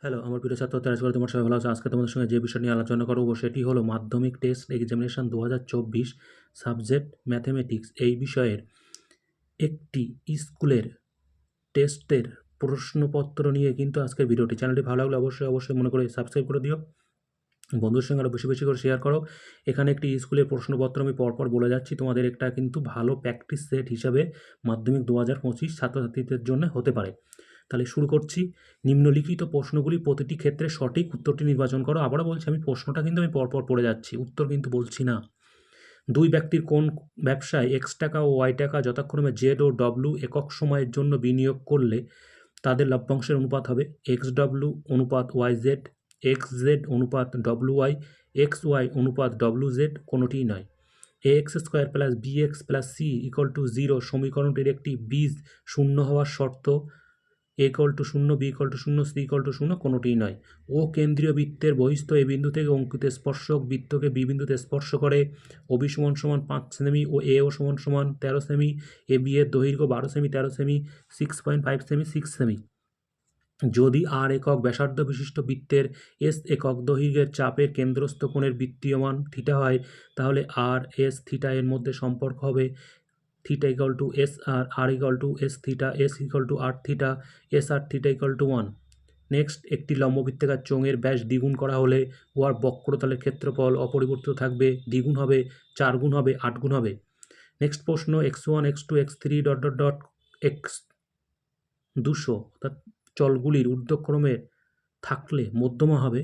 Hello, আমার প্রিয় ছাত্রছাত্রীরা, আশা করি তোমরা সবাই ভালো আছো। আজকে তোমাদের সঙ্গে যে বিষয় নিয়ে আলোচনা করব সেটি হলো মাধ্যমিক টেস্ট এক্সামিনেশন 2024 সাবজেক্ট ম্যাথমেটিক্স এই বিষয়ের একটি স্কুলের টেস্টের প্রশ্নপত্র নিয়ে কিন্তু আজকের ভিডিওটি। চ্যানেলটি ভালো লাগলে অবশ্যই মনে করে সাবস্ক্রাইব করে দিও, বন্ধুদের সঙ্গে আরও বেশি করে শেয়ার করো। এখানে একটি স্কুলের প্রশ্নপত্র আমি পরপর বলে যাচ্ছি, তোমাদের একটা কিন্তু ভালো প্র্যাকটিস সেট হিসাবে মাধ্যমিক 2025 ছাত্রছাত্রীদের জন্য হতে পারে। তাহলে শুরু করছি। নিম্নলিখিত প্রশ্নগুলি প্রতিটি ক্ষেত্রে সঠিক উত্তরটি নির্বাচন করো। আবারও বলছি, আমি প্রশ্নটা কিন্তু আমি পরপর পড়ে যাচ্ছি, উত্তর কিন্তু বলছি না। দুই ব্যক্তির কোন ব্যবসায় এক্স টাকা ও ওয়াই টাকা যথাক্রমে জেড ও ডব্লিউ একক সময়ের জন্য বিনিয়োগ করলে তাদের লভ্যাংশের অনুপাত হবে এক্স ডব্লিউ অনুপাত ওয়াই জেড, এক্স জেড অনুপাত ডব্লিউ ওয়াই, এক্স ওয়াই অনুপাত ডব্লিউ জেড, কোনোটিই নয়। A x square plus b x plus c equal to 0 সমীকরণটির একটি বীজ শূন্য হওয়ার শর্ত a equal to 0, b equal to 0, c equal to 0, কোনোটিই নয়। ও কেন্দ্রীয় বৃত্তের বহিস্থ এ বিন্দু থেকে অঙ্কিত স্পর্শক বৃত্তকে বি বিন্দুতে স্পর্শ করে। ও বি সমান সমান 5 সেমি ও এ ও সমান সমান 13 সেমি। এ বি এর দৈর্ঘ্য 12 সেমি, 13 সেমি, 6.5 সেমি, 6 সেমি। যদি আর একক ব্যাসার্ধ বিশিষ্ট বৃত্তের এস একক দৈর্ঘ্যের চাপের কেন্দ্রস্থ কোণের বৃত্তীয় মান থিটা হয়, তাহলে আর এস থিটা এর মধ্যে সম্পর্ক হবে theta equal to S R, R equal to S theta, S equal to R theta, S R theta equal to 1। Next, একটি লম্ববৃত্তাকার চোঙের ব্যাস দ্বিগুণ করা হলে উহার বক্রতলের ক্ষেত্রফল অপরিবর্তিত থাকবে, দ্বিগুণ হবে, 4 গুণ হবে, 8 গুণ হবে। নেক্সট প্রশ্ন, x1 x2 x3 dot dot dot x 200 অর্থাৎ চলগুলির ঊর্ধ্বক্রমে থাকলে মধ্যমা হবে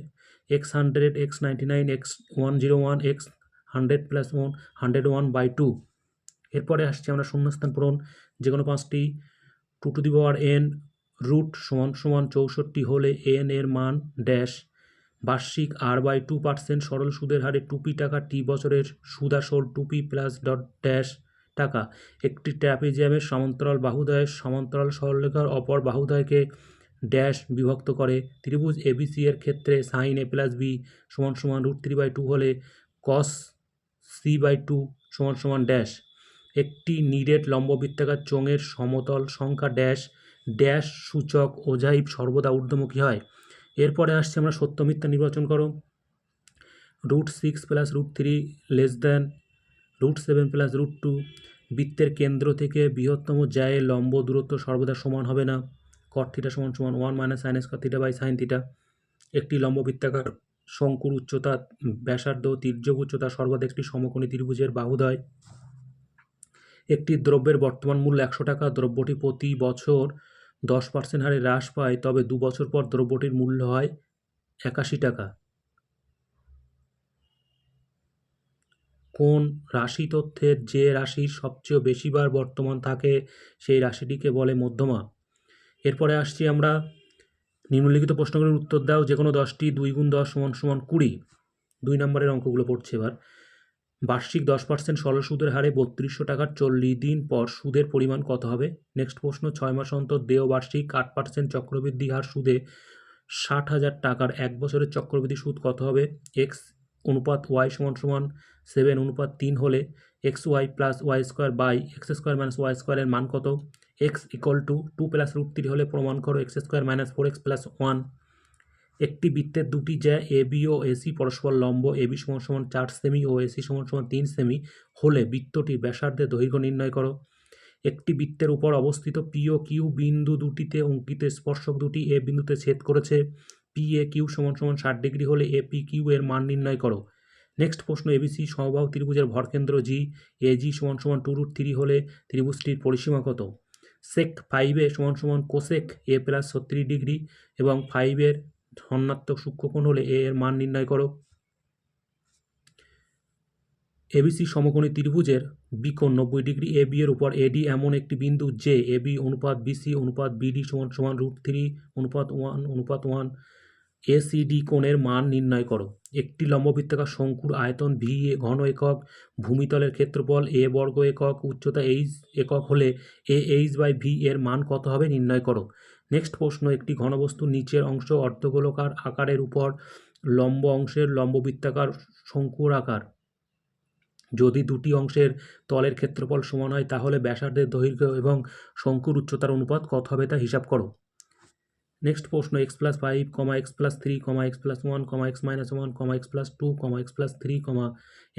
x100, x99, x101, x100 plus 1, 101/2। এরপরে আসছে আমরা শূন্যস্থান পূরণ। যে কোনো পাঁচটি 2n রুট সমান সমান 64 হলে n এর মান ড্যাশ। বার্ষিক r/2% সরল সুদের হারে 2p টাকা, টি বছরের সুদাসল 2p প্লাস ডট ড্যাশ টাকা। একটি ট্র্যাপিজিয়ামের সমান্তরাল বাহুদ্বয়ের সমান্তরাল সরলরেখার অপর বাহুদ্বয়কে ড্যাশ বিভক্ত করে। ত্রিভুজ এবিসি এর ক্ষেত্রে সাইন a প্লাস বি সমান সমান √3/2 হলে কস c/2 সমান সমান ড্যাশ। একটি নিরেট লম্ববৃত্তাকার চোঙের সমতল সংখ্যা ড্যাশ ড্যাশ সূচক ওজাইভ সর্বদা ঊর্ধ্বমুখী হয়। এরপরে আসছে আমরা সত্য মিথ্যা নির্বাচন করো। √6 প্লাস √3 লেস দ্যান √7 প্লাস √2। বৃত্তের কেন্দ্র থেকে বৃহত্তম জ্যায়ের লম্ব দূরত্ব সর্বদা সমান হবে না। কট থিটা সমান সমান 1 minus sine square theta by sine theta. একটি লম্ববৃত্তাকার শঙ্কুর উচ্চতা ব্যাসার্ধ তির্যক উচ্চতা সর্বদা একটি সমকোণী ত্রিভুজের বাহুদ্বয়। একটি দ্রব্যের বর্তমান মূল্য 100 টাকা, দ্রব্যটি প্রতি বছর 10% হারে হ্রাস পায়, তবে 2 বছর পর দ্রব্যটির মূল্য হয় 81 টাকা। কোন রাশি তথ্যের যে রাশির সবচেয়ে বেশিবার বর্তমান থাকে সেই রাশিটিকে বলে মধ্যমা। এরপরে আসছি আমরা নিম্নলিখিত প্রশ্নগুলোর উত্তর দাও। যে কোনো 10টি 2 গুণ 10 সমান সমান 20। 2 নম্বরের অঙ্কগুলো পড়ছে এবার। বার্ষিক 10% সরল সুদের হারে 3200 টাকার 40 দিন পর সুদের পরিমাণ কত হবে? নেক্সট প্রশ্ন, 6 মাস অন্তর দেয় বার্ষিক 8% চক্রবৃদ্ধি হার সুদে 60,000 টাকার 1 বছরের চক্রবৃদ্ধি সুদ কত হবে? এক্স অনুপাত ওয়াই সমান সমান 7:3 হলে X Y plus Y square by X square minus Y স্কোয়ারের মান কত? এক্স ইকুয়াল টু 2 প্লাস √3 হলে প্রমাণ করো x square minus 4x plus 1। একটি বৃত্তের দুটি জ্যা এ বি ও এসি পরস্পর লম্ব, এ বি সমান সমান 4 সেমি ও এসি সমান সমান 3 সেমি হলে বৃত্তটির ব্যাসার্ধের দৈর্ঘ্য নির্ণয় করো। একটি বৃত্তের উপর অবস্থিত পি ও কিউ বিন্দু দুটিতে অঙ্কিত স্পর্শক দুটি এ বিন্দুতে ছেদ করেছে। পি এ কিউ সমান সমান 60 ডিগ্রি হলে এ পি কিউ এর মান নির্ণয় করো। নেক্সট প্রশ্ন, এবিসি সমবাহু ত্রিভুজের ভরকেন্দ্র জি, এ জি সমান সমান 2√3 হলে ত্রিভুজটির পরিসীমা কত? সেক 5 এ সমান সমান কোসেক এ প্লাস 36 ডিগ্রি এবং 5 এর ধনাত্মক সূক্ষ্মকোণ হলে এ এর মান নির্ণয় করো। এবিসি সমকোণী ত্রিভুজের বিকোণ 90 ডিগ্রি। এ বি এর উপর এডি এমন একটি বিন্দু যে এ বি অনুপাত বিসি অনুপাত বিডি সমান সমান √3 অনুপাত 1 অনুপাত 1। এসিডি কোণের মান নির্ণয় করো। একটি লম্ববৃত্তাকার শঙ্কুর আয়তন ভি ঘন একক, ভূমিতলের ক্ষেত্রফল এ বর্গ একক, উচ্চতা এইচ একক হলে এ এইচ বাই ভি এর মান কত হবে নির্ণয় করো। নেক্সট প্রশ্ন, একটি ঘনবস্তুর নিচের অংশ অর্ধগোলাকার আকারের উপর লম্ব অংশের লম্ববৃত্তাকার শঙ্কুর আকার। যদি দুটি অংশের তলের ক্ষেত্রফল সমান হয় তাহলে ব্যাসার্ধের দৈর্ঘ্য এবং শঙ্কুর উচ্চতার অনুপাত কত হবে তা হিসাব করো। নেক্সট প্রশ্ন x+5, x+3, x+1, x-1, x+2, x+3,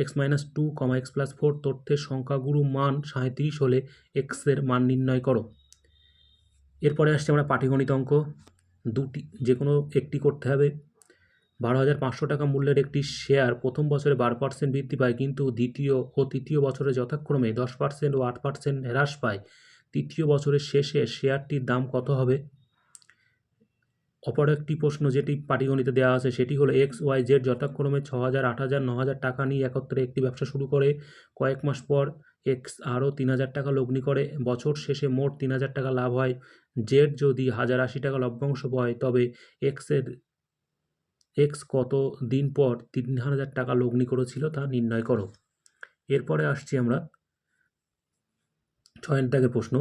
x-2, x+4 তথ্যের সংখ্যাগুরু মান 37 হলে x এর মান নির্ণয় করো। এরপরে আসছে আমরা পাটিগণিত অঙ্ক, দুটি যে কোনো একটি করতে হবে। 12,500 টাকা মূল্যের একটি শেয়ার প্রথম বছরে 12% বৃদ্ধি পায়, কিন্তু দ্বিতীয় ও তৃতীয় বছরে যথাক্রমে 10% ও 8% হ্রাস পায়। তৃতীয় বছরের শেষে শেয়ারটির দাম কত হবে? অপর একটি প্রশ্ন যেটি পাটিগণিতে দেওয়া আছে সেটি হলো XYZ যথাক্রমে 6,000, 8,000, 9,000 টাকা নিয়ে একত্রে একটি ব্যবসা শুরু করে। কয়েক মাস পর এক্স আরও 3,000 টাকা লগ্নি করে। বছর শেষে মোট 3,000 টাকা লাভ হয়। জেড যদি 1,080 টাকা লভ্যাংশ পায়, তবে এক্স কত দিন পর 3,000 টাকা লগ্নি করেছিল তা নির্ণয় করো। এরপরে আসছি আমরা 6 দাগের প্রশ্ন,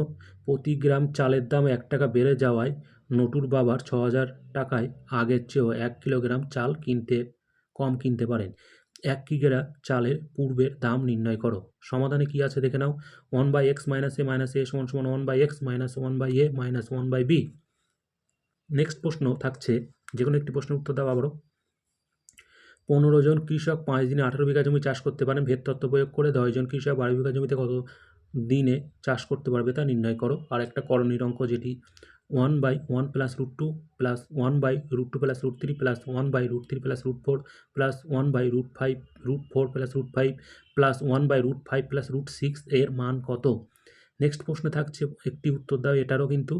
প্রতি গ্রাম চালের দাম 1 টাকা বেড়ে যাওয়ায় নটুর বাবার 6,000 টাকায় আগের চেয়েও 1 কিলোগ্রাম চাল কম কিনতে পারেন। 1 কিগ্রা চালের পূর্বের দাম নির্ণয় করো। সমাধানে কি আছে দেখে নাও। 1/x - a - a = 1/x - 1/a - 1/b। Next প্রশ্ন থাকছে, যে কোনো একটি প্রশ্নের উত্তর দাও আবারও। 15 জন কৃষক 5 দিনে 18 বিঘা জমি চাষ করতে পারেন। ভেদ তত্ত্ব প্রয়োগ করে 10 জন কৃষক 12 বিঘা জমিতে কত দিনে চাষ করতে পারবে তা নির্ণয় করো। আর একটা করণীয় অঙ্ক, যেটি 1/1 + √2 + 1/√2 + √3 + 1/√3 + √4 + 1/√5 √4 + √5 + 1/√5 + √6 এর মান কত? নেক্সট প্রশ্ন থাকছে, একটি উত্তর দাও। এটারও কিন্তু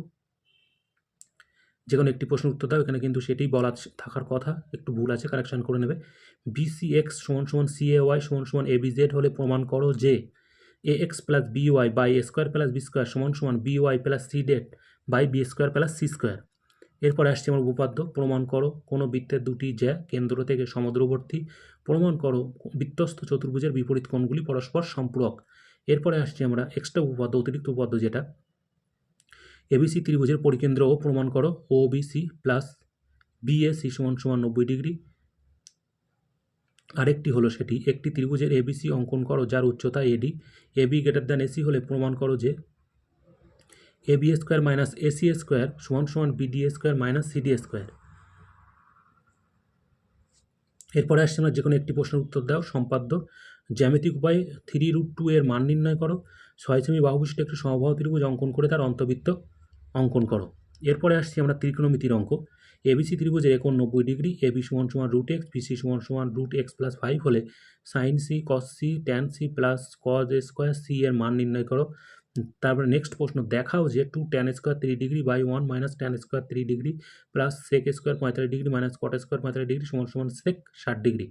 যে কোনো একটি প্রশ্নের উত্তর দাও। এখানে কিন্তু সেটাই বলা থাকার কথা, একটু ভুল আছে, কারেকশান করে নেবে। BCX = CAY = ABZ হলে প্রমাণ করো যে AX + BY / A² + B² = BY + CD / B² + C²। এরপরে আসছে আমার উপপাদ্য। প্রমাণ করো কোনো বৃত্তের দুটি জ্যা কেন্দ্র থেকে সমুদ্রবর্তী। প্রমাণ করো বৃত্তস্থ চতুর্ভুজের বিপরীত কোণগুলি পরস্পর সম্পূরক। এরপরে আসছি আমরা এক্সট্রা উপপাদ্য, অতিরিক্ত উপপাদ্য, যেটা ABC ত্রিভুজের পরিকেন্দ্র ও প্রমাণ করো OBC + BAC = 90 ডিগ্রি। আরেকটি হলো সেটি, একটি ত্রিভুজের ABC অঙ্কন করো যার উচ্চতা AD। AB > AC হলে প্রমাণ করো যে AB² - AC² = BD² - CD²। এরপরে আসছে আমরা যে কোনো একটি প্রশ্নের উত্তর দাও। সম্পাদ্য, জ্যামিতিক উপায়ে 3√2 এর মান নির্ণয় করো। 6 সেমি বাহুবিশিষ্ট একটি সমবাহু ত্রিভুজ অঙ্কন করে তার অন্তবৃত্ত অঙ্কন করো। এরপরে আসছি আমরা ত্রিকোণমিতির অঙ্ক। ABC ত্রিভুজের কোণ 90 degree. AB = √x, BC = √x + 5 হলে sin C, cos C, tan C + cos A² C এর মান নির্ণয় করো। তারপরে নেক্সট প্রশ্ন, দেখাও যে 2 tan² 30 degree / 1 - tan² 30 degree + sec² 45 degree - cot² 45 degree = sec 60 degree.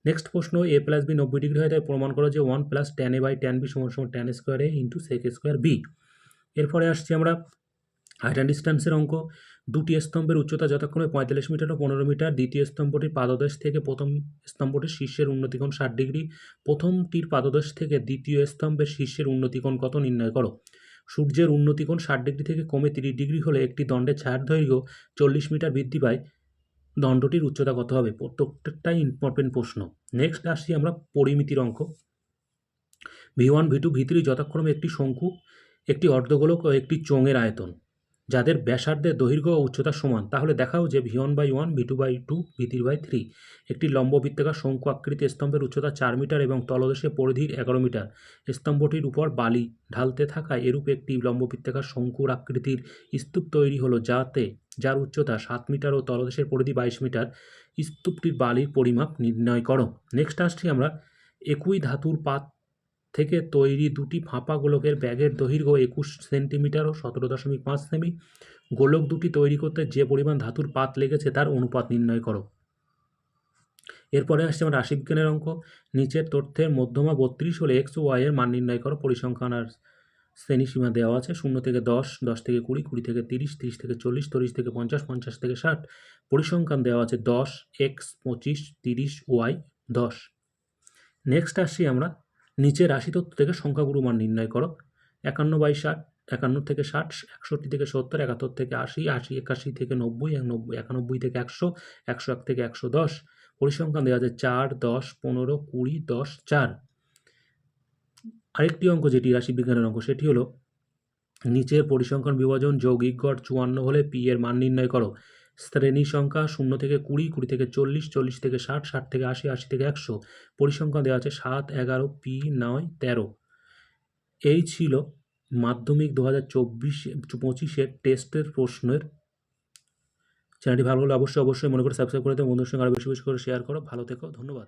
Next প্রশ্ন, A + B 90 ডিগ্রি হয়, তাই প্রমাণ করো যে 1 + tan A / tan B = tan A² A × sec² B। এরপরে আসছি আমরা হাইট অ্যান্ড ডিস্ট্যান্সের অঙ্ক। দুটি স্তম্ভের উচ্চতা যথাক্রমে 45 মিটার ও 15 মিটার। দ্বিতীয় স্তম্ভটির পাদদেশ থেকে প্রথম স্তম্ভটির শীর্ষের উন্নতিকোণ 60 ডিগ্রি। প্রথমটির পাদদেশ থেকে দ্বিতীয় স্তম্ভের শীর্ষের উন্নতিকোণ কত নির্ণয় করো। সূর্যের উন্নতিকোণ 60 ডিগ্রি থেকে কমে 30 ডিগ্রি হলে একটি দণ্ডের ছায়ার দৈর্ঘ্য 40 মিটার বৃদ্ধি পায়। দণ্ডটির উচ্চতা কত হবে? প্রত্যেকটাই ইম্পর্টেন্ট প্রশ্ন। নেক্সট আসছি আমরা পরিমিতির অঙ্ক। V1, V2, V3 যথাক্রমে একটি শঙ্কু, একটি অর্ধগোলক ও একটি চোঙের আয়তন, যাদের ব্যাসার্ধের দৈর্ঘ্য ও উচ্চতা সমান। তাহলে দেখাও যে V1/1, V2/2, V3/3 একটি লম্ববৃত্তাকার শঙ্কু আকৃতির স্তম্ভের উচ্চতা 4 মিটার এবং তলদেশে পরিধির 11 মিটার। স্তম্ভটির উপর বালি ঢালতে থাকায় এরূপ একটি লম্ববৃত্তাকার শঙ্কুর আকৃতির স্তূপ তৈরি হলো, যার উচ্চতা 7 মিটার ও তলদেশের পরিধি 22 মিটার। স্তূপটির বালির পরিমাপ নির্ণয় করো। নেক্সট আসছি আমরা, একই ধাতুর পাত থেকে তৈরি দুটি ফাঁপা গোলকের ব্যাগের দৈর্ঘ্য 21 সেন্টিমিটার ও 17.5 সেমি। গোলক দুটি তৈরি করতে যে পরিমাণ ধাতুর পাত লেগেছে তার অনুপাত নির্ণয় করো। এরপরে আসছে আমরা রাশিবিজ্ঞানের অঙ্ক। নিচের তথ্যের মধ্যমা 32 হলে x ও y এর মান নির্ণয় করো। পরিসংখ্যান আর শ্রেণীসীমা দেওয়া আছে। 0 থেকে 10, 10 থেকে 20, 20 থেকে 30, 30 থেকে 40, 40 থেকে 50, 50 থেকে 60। পরিসংখ্যান দেওয়া আছে 10, x 25, 30, y 10। নেক্সট আসছি আমরা, নিচে রাশি তথ্য থেকে সংখ্যাগুরু মান নির্ণয় করো। 51/60, 51 থেকে 60, 61 থেকে 70, 71 থেকে 80, 80 81 থেকে 90, 91 থেকে 100, 101 থেকে 110। পরিসংখ্যান দেওয়া আছে 4, 10, 15, 20, 10, 4। আরেকটি অঙ্ক যেটি রাশিবিজ্ঞানের অঙ্ক, সেটি হলো নিচের পরিসংখ্যান বিভাজন যৌগিক গড় 54 হলে পি এর মান নির্ণয় করো। শ্রেণী সংখ্যা 0 থেকে 20, 20 থেকে 40, 40 থেকে 60, 60 থেকে 80, 80 থেকে 100। পরিসংখ্যান দেওয়া আছে 7, 11, পি 9, 13। এই ছিল মাধ্যমিক 2024-25 টেস্টের প্রশ্নের। চ্যানেলটি ভালো হলে অবশ্যই মনে করে সাবস্ক্রাইব করে দেবো। বন্ধুদের সঙ্গে আরও বেশি বেশি করে শেয়ার করো। ভালো থেকো, ধন্যবাদ।